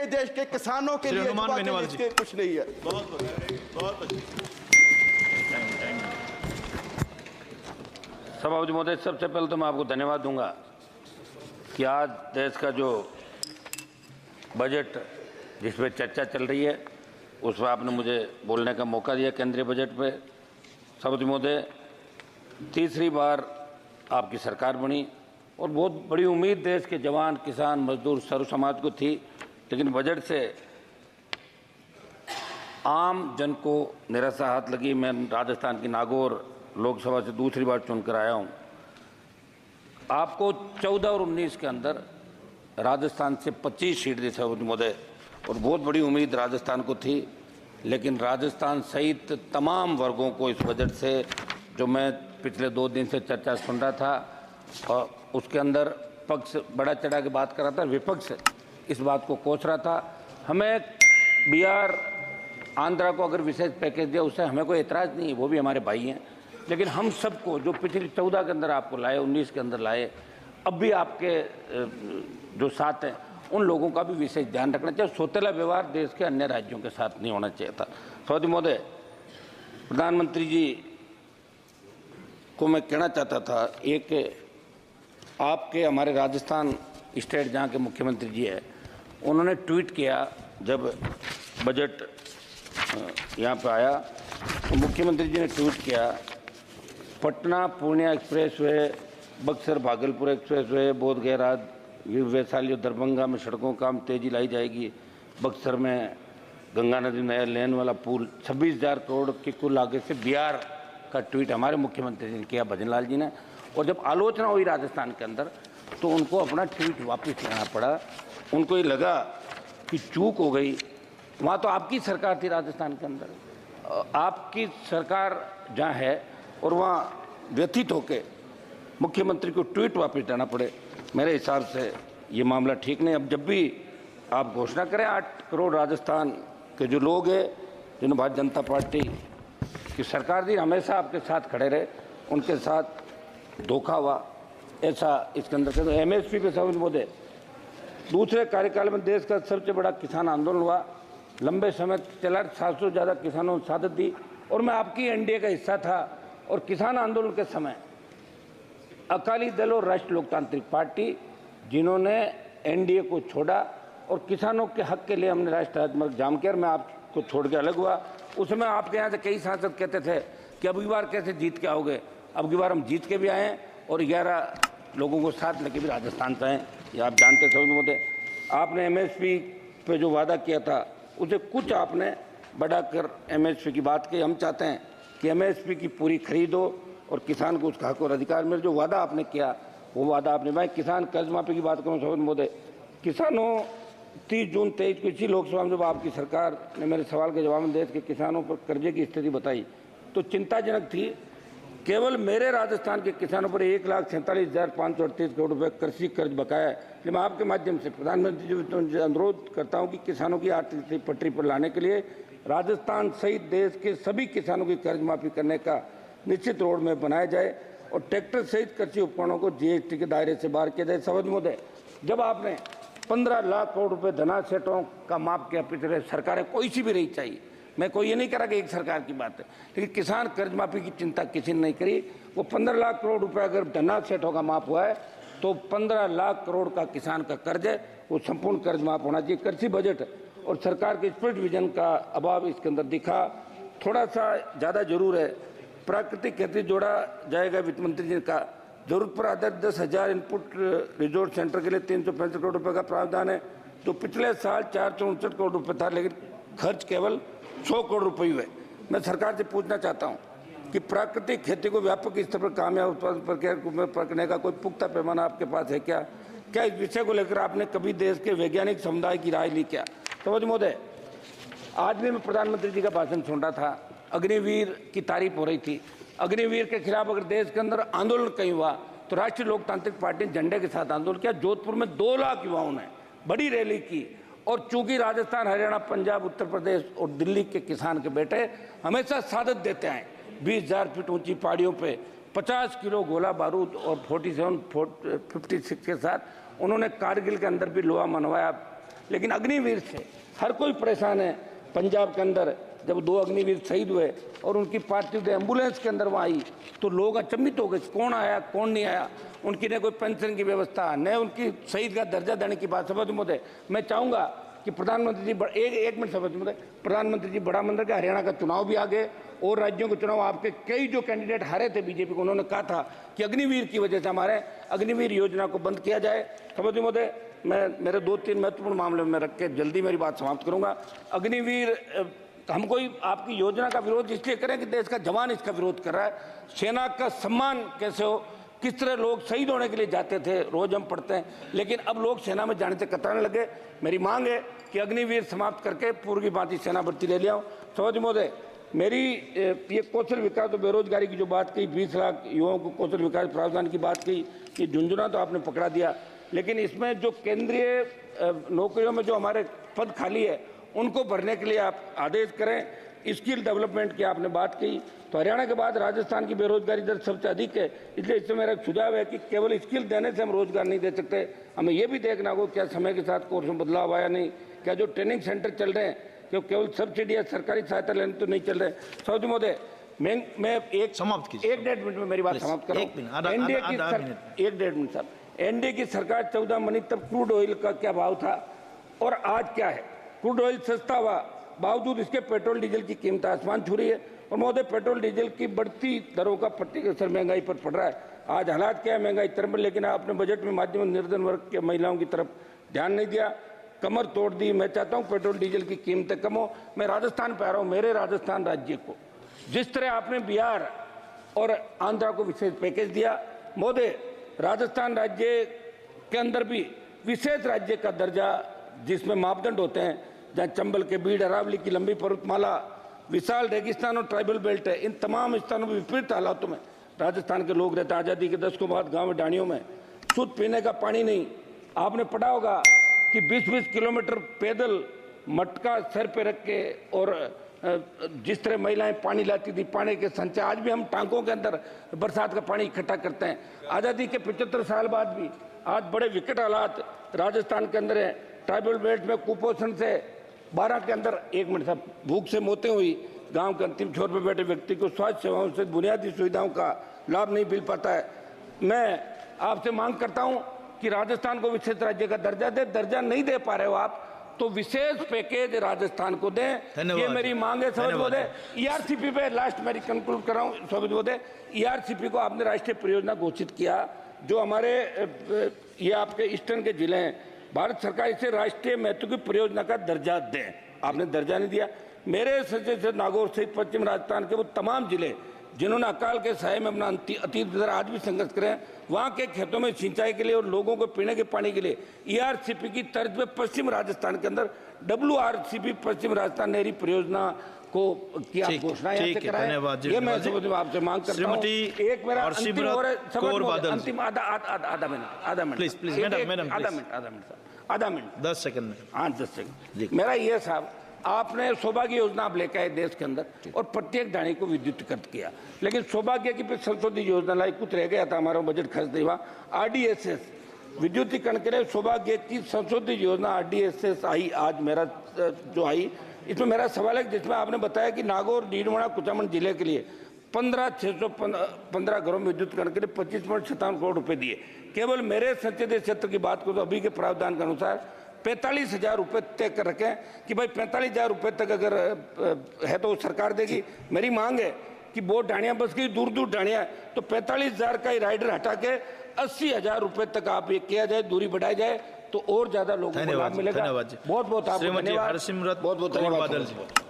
देश के किसानों के लिए कुछ नहीं है। सभापति महोदय, सबसे पहले तो मैं आपको धन्यवाद दूंगा कि आज देश का जो बजट जिस पर चर्चा चल रही है उस पर आपने मुझे बोलने का मौका दिया केंद्रीय बजट पे। सभापति महोदय, तीसरी बार आपकी सरकार बनी और बहुत बड़ी उम्मीद देश के जवान, किसान, मजदूर, सर्व समाज को थी, लेकिन बजट से आम जन को निराशा हाथ लगी। मैं राजस्थान की नागौर लोकसभा से दूसरी बार चुनकर आया हूं। आपको 14 और 19 के अंदर राजस्थान से 25 सीट दी सभापति महोदय, और बहुत बड़ी उम्मीद राजस्थान को थी, लेकिन राजस्थान सहित तमाम वर्गों को इस बजट से, जो मैं पिछले 2 दिन से चर्चा सुन रहा था, और उसके अंदर पक्ष बड़ा चढ़ा के बात कर रहा था, विपक्ष इस बात को कोस रहा था। हमें बिहार, आंध्रा को अगर विशेष पैकेज दिया उससे हमें कोई एतराज़ नहीं है, वो भी हमारे भाई हैं, लेकिन हम सबको जो पिछली 14 के अंदर आपको लाए, 19 के अंदर लाए, अब भी आपके जो साथ हैं उन लोगों का भी विशेष ध्यान रखना चाहिए। सौतेला व्यवहार देश के अन्य राज्यों के साथ नहीं होना चाहिए था। सभापति महोदय, प्रधानमंत्री जी को मैं कहना चाहता था, एक आपके हमारे राजस्थान स्टेट जहाँ के मुख्यमंत्री जी है, उन्होंने ट्वीट किया जब बजट यहाँ पर आया, तो मुख्यमंत्री जी ने ट्वीट किया, Patna Purnia expressway, Buxar Bhagalpur expressway, Bodhgaya Vaishali और दरभंगा में सड़कों का काम तेजी लाई जाएगी। बक्सर में गंगा नदी नया लेन वाला पुल 26,000 करोड़ की कुल लागत से बिहार का ट्वीट हमारे मुख्यमंत्री जी ने किया, भजन लाल जी ने। और जब आलोचना हुई राजस्थान के अंदर तो उनको अपना ट्वीट वापस लेना पड़ा। उनको ये लगा कि चूक हो गई। वहाँ तो आपकी सरकार थी राजस्थान के अंदर, आपकी सरकार जहाँ है, और वहाँ व्यथित होकर मुख्यमंत्री को ट्वीट वापस लेना पड़े, मेरे हिसाब से ये मामला ठीक नहीं। अब जब भी आप घोषणा करें, 8 करोड़ राजस्थान के जो लोग हैं जिन्होंने भारतीय जनता पार्टी की सरकार दी, हमेशा आपके साथ खड़े रहे, उनके साथ धोखा हुआ, ऐसा इसके अंदर। एमएसपी पे सभापति महोदय, दूसरे कार्यकाल में देश का सबसे बड़ा किसान आंदोलन हुआ, लंबे समय चला, 700 से ज़्यादा किसानों ने शहादत दी, और मैं आपकी एनडीए का हिस्सा था। और किसान आंदोलन के समय अकाली दल और राष्ट्रीय लोकतांत्रिक पार्टी, जिन्होंने एनडीए को छोड़ा और किसानों के हक के लिए हमने राष्ट्रीय राजमार्ग जाम किया, मैं आपको छोड़ के अलग हुआ। उस समय आपके यहाँ से कई सांसद कहते थे कि अब की बार कैसे जीत के आओगे। अब की बार हम जीत के भी आए हैं और 11 लोगों को साथ लेके भी राजस्थान से आए, ये आप जानते समझ महोदय। आपने एमएसपी पे जो वादा किया था उसे कुछ आपने बढ़ाकर एमएसपी की बात की। हम चाहते हैं कि एमएसपी की पूरी खरीद हो और किसान को उसका हक और अधिकार मिले। जो वादा आपने किया वो वादा आपने, मैं किसान कर्ज माफी की बात करूँ सभापति महोदय, किसानों 30 जून 23 को इसी लोकसभा में जब आपकी सरकार ने मेरे सवाल के जवाब में देश के किसानों पर कर्जे की स्थिति बताई तो चिंताजनक थी। केवल मेरे राजस्थान के किसानों पर 1,47,538 करोड़ रुपये कृषि कर्ज बकाया है। मैं आपके माध्यम से प्रधानमंत्री जी से अनुरोध करता हूं कि किसानों की आर्थिक स्थिति पटरी पर लाने के लिए राजस्थान सहित देश के सभी किसानों की कर्ज माफी करने का निश्चित रोड मैप बनाया जाए और ट्रैक्टर सहित कृषि उपकरणों को जीएसटी के दायरे से बाहर किया जाए। सभापति महोदय, जब आपने 15 लाख करोड़ रुपये धनासेठों का माफ किया, पिछले सरकारें कोई सी भी रही चाहिए, मैं कोई ये नहीं कह रहा कि एक सरकार की बात है, लेकिन किसान कर्ज माफी की चिंता किसी ने नहीं करी। वो 15 लाख करोड़ रुपए अगर धनासेठों का माफ हुआ है तो 15 लाख करोड़ का किसान का कर्ज है, वो संपूर्ण कर्ज माफ होना चाहिए। कृषि बजट और सरकार के स्पष्ट विजन का अभाव इसके अंदर दिखा। थोड़ा सा ज़्यादा जरूर है, प्राकृतिक खेती जोड़ा जाएगा वित्त मंत्री जी का, जरूरत पर आधारित 10,000 इनपुट रिसोर्स सेंटर के लिए 365 करोड़ रुपए का प्रावधान है, जो पिछले साल 469 करोड़ रुपए था, लेकिन खर्च केवल 100 करोड़ रुपए हुए। मैं सरकार से पूछना चाहता हूं कि प्राकृतिक खेती को व्यापक स्तर पर कामयाब उत्पादन प्रक्रिया करने का कोई पुख्ता पैमाना आपके पास है क्या? क्या इस विषय को लेकर आपने कभी देश के वैज्ञानिक समुदाय की राय ली क्या? सभापति महोदय, आज भी मैं प्रधानमंत्री जी का भाषण सुन रहा था, अग्निवीर की तारीफ हो रही थी। अग्निवीर के खिलाफ अगर देश के अंदर आंदोलन कहीं हुआ तो राष्ट्रीय लोकतांत्रिक पार्टी ने झंडे के साथ आंदोलन किया। जोधपुर में 2 लाख युवाओं ने बड़ी रैली की, और चूंकि राजस्थान, हरियाणा, पंजाब, उत्तर प्रदेश और दिल्ली के किसान के बेटे हमेशा शहादत देते हैं, 20,000 फीट ऊंची पहाड़ियों पे 50 किलो गोला बारूद और 47-56 के साथ उन्होंने कारगिल के अंदर भी लोहा मनवाया, लेकिन अग्निवीर से हर कोई परेशान है। पंजाब के अंदर जब 2 अग्निवीर शहीद हुए और उनकी पार्थिव एम्बुलेंस के अंदर वहाँ आई तो लोग अचंभित हो गए, कौन आया कौन नहीं आया। उनकी न कोई पेंशन की व्यवस्था, न उनकी शहीद का दर्जा देने की बात। सभापति महोदय, मैं चाहूँगा कि प्रधानमंत्री जी एक मिनट सभापति महोदय, प्रधानमंत्री जी बड़ा मंदिर के हरियाणा का चुनाव भी आ गए और राज्यों के चुनाव आपके कई जो कैंडिडेट हारे थे बीजेपी को, उन्होंने कहा था कि अग्निवीर की वजह से हमारे अग्निवीर योजना को बंद किया जाए। सभापति महोदय, मैं मेरे 2-3 महत्वपूर्ण मामले में रख के जल्दी मेरी बात समाप्त करूंगा। अग्निवीर हम कोई आपकी योजना का विरोध इसलिए करें कि देश का जवान इसका विरोध कर रहा है। सेना का सम्मान कैसे हो, किस तरह लोग शहीद होने के लिए जाते थे, रोज हम पढ़ते हैं, लेकिन अब लोग सेना में जाने से कतराने लगे। मेरी मांग है कि अग्निवीर समाप्त करके पूर्व की भांति सेना भर्ती ले लिया हूँ। सभापति महोदय, मेरी ये कौशल विकास और बेरोजगारी की जो बात कही, 20 लाख युवाओं को कौशल विकास प्रावधान की बात कही, ये झुंझुना तो आपने पकड़ा दिया, लेकिन इसमें जो केंद्रीय नौकरियों में जो हमारे पद खाली है उनको भरने के लिए आप आदेश करें। स्किल डेवलपमेंट की आपने बात की, तो हरियाणा के बाद राजस्थान की बेरोजगारी दर सबसे अधिक है, इसलिए इससे मेरा सुझाव है कि केवल स्किल देने से हम रोजगार नहीं दे सकते, हमें ये भी देखना होगा क्या समय के साथ कोर्स में बदलाव आया नहीं, क्या जो ट्रेनिंग सेंटर चल रहे हैं क्यों केवल सब्सिडी या सरकारी सहायता लेने तो नहीं चल रहे। सभापति महोदय, मैं एक समाप्त कीजिए, 1-1.5 मिनट में मेरी बात समाप्त करूँ। एनडीए की 1-1.5 मिनट साहब, एनडीए की सरकार 14 मनी तब क्रूड ऑयल का क्या भाव था और आज क्या है। क्रूड ऑयल सस्ता हुआ, बावजूद इसके पेट्रोल डीजल की कीमत आसमान छू रही है। और महोदय, पेट्रोल डीजल की बढ़ती दरों का पट्टी का असर महंगाई पर पड़ रहा है। आज हालात क्या है महंगाई तरफ, लेकिन आपने बजट में माध्यम निर्धन वर्ग के महिलाओं की तरफ ध्यान नहीं दिया, कमर तोड़ दी। मैं चाहता हूं पेट्रोल डीजल की कीमतें कम हो। मैं राजस्थान पे आ रहा हूं, मेरे राजस्थान राज्य को जिस तरह आपने बिहार और आंध्रा को विशेष पैकेज दिया, महोदय राजस्थान राज्य के अंदर भी विशेष राज्य का दर्जा, जिसमें मापदंड होते हैं, जहाँ चंबल के बीड़ अरावली की लंबी पर्वतमाला, विशाल रेगिस्तान और ट्राइबल बेल्ट है, इन तमाम स्थानों में विपरीत हालातों में राजस्थान के लोग रहते हैं। आज़ादी के दशकों बाद गाँव में डाणियों में शुद्ध पीने का पानी नहीं। आपने पढ़ा होगा कि 20-20 किलोमीटर पैदल मटका सर पे रख के और जिस तरह महिलाएं पानी लाती थी, पानी के संचय आज भी हम टांकों के अंदर बरसात का पानी इकट्ठा करते हैं। आज़ादी के 75 साल बाद भी आज बड़े विकट हालात राजस्थान के अंदर है। ट्राइबल बेल्ट में कुपोषण से 12 के अंदर 1 मिनट साहब भूख से मौतें हुई। गांव के अंतिम छोर पर बैठे व्यक्ति को स्वास्थ्य सेवाओं से बुनियादी सुविधाओं का लाभ नहीं मिल पाता है। मैं आपसे मांग करता हूं कि राजस्थान को विशेष राज्य का दर्जा दे। दर्जा नहीं दे पा रहे हो आप तो विशेष पैकेज राजस्थान को दें, ये मेरी मांग है। सभापति महोदय, ईआरसीपी पे लास्ट मेरी कंक्लूड कर रहा हूं। सभापति महोदय, ईआरसीपी को आपने राष्ट्रीय परियोजना घोषित किया, जो हमारे ये आपके ईस्टर्न के जिले हैं, भारत सरकार इसे राष्ट्रीय महत्व की परियोजना का दर्जा दें। आपने दर्जा नहीं दिया। मेरे से नागौर सहित पश्चिम राजस्थान के वो तमाम जिले जिन्होंने अकाल के साये में अपना अतीत गुजरा आज भी संघर्ष करें, वहाँ के खेतों में सिंचाई के लिए और लोगों को पीने के पानी के लिए ईआरसीपी की तर्ज पे पश्चिम राजस्थान के अंदर WRCP पश्चिम राजस्थान नहरी परियोजना को की आप घोषणा यहाँ से कराएं। ये मैं आपसे मांग करता हूँ। एक मेरा अंतिम आधा मिनट 10 सेकंड में। हाँ 10 सेकंड। मेरा ये साहब, आपने सौभाग्य योजना आप लेकर आए देश के अंदर और प्रत्येक डाणी को विद्युतीकृत किया, लेकिन सौभाग्य की संशोधित योजना लाई, कुछ रह गया था हमारा बजट खर्च नहीं हुआ। RDSS विद्युतीकरण के लिए सौभाग्य की संशोधित योजना RDSS आई, आज मेरा जो आई, इसमें मेरा सवाल है जिसमें आपने बताया कि नागौर, डीडवाना, कुचामन जिले के लिए 15,615 घरों में विद्युतीकरण के लिए 25.57 करोड़ रुपए दिए। केवल मेरे संसदीय क्षेत्र की बात करो तो अभी के प्रावधान के अनुसार 45,000 रुपये तय कर रखे हैं कि भाई 45,000 रुपये तक अगर है तो सरकार देगी। मेरी मांग है कि बहुत डाणियाँ बस गई, दूर दूर डाणियाँ, तो 45,000 का ही राइडर हटा के 80,000 रुपये तक आप ये किया जाए, दूरी बढ़ाई जाए, तो और ज्यादा लोगों को लाभ मिलेगा। बहुत बहुत आपको धन्यवाद। बहुत बहुत धन्यवाद।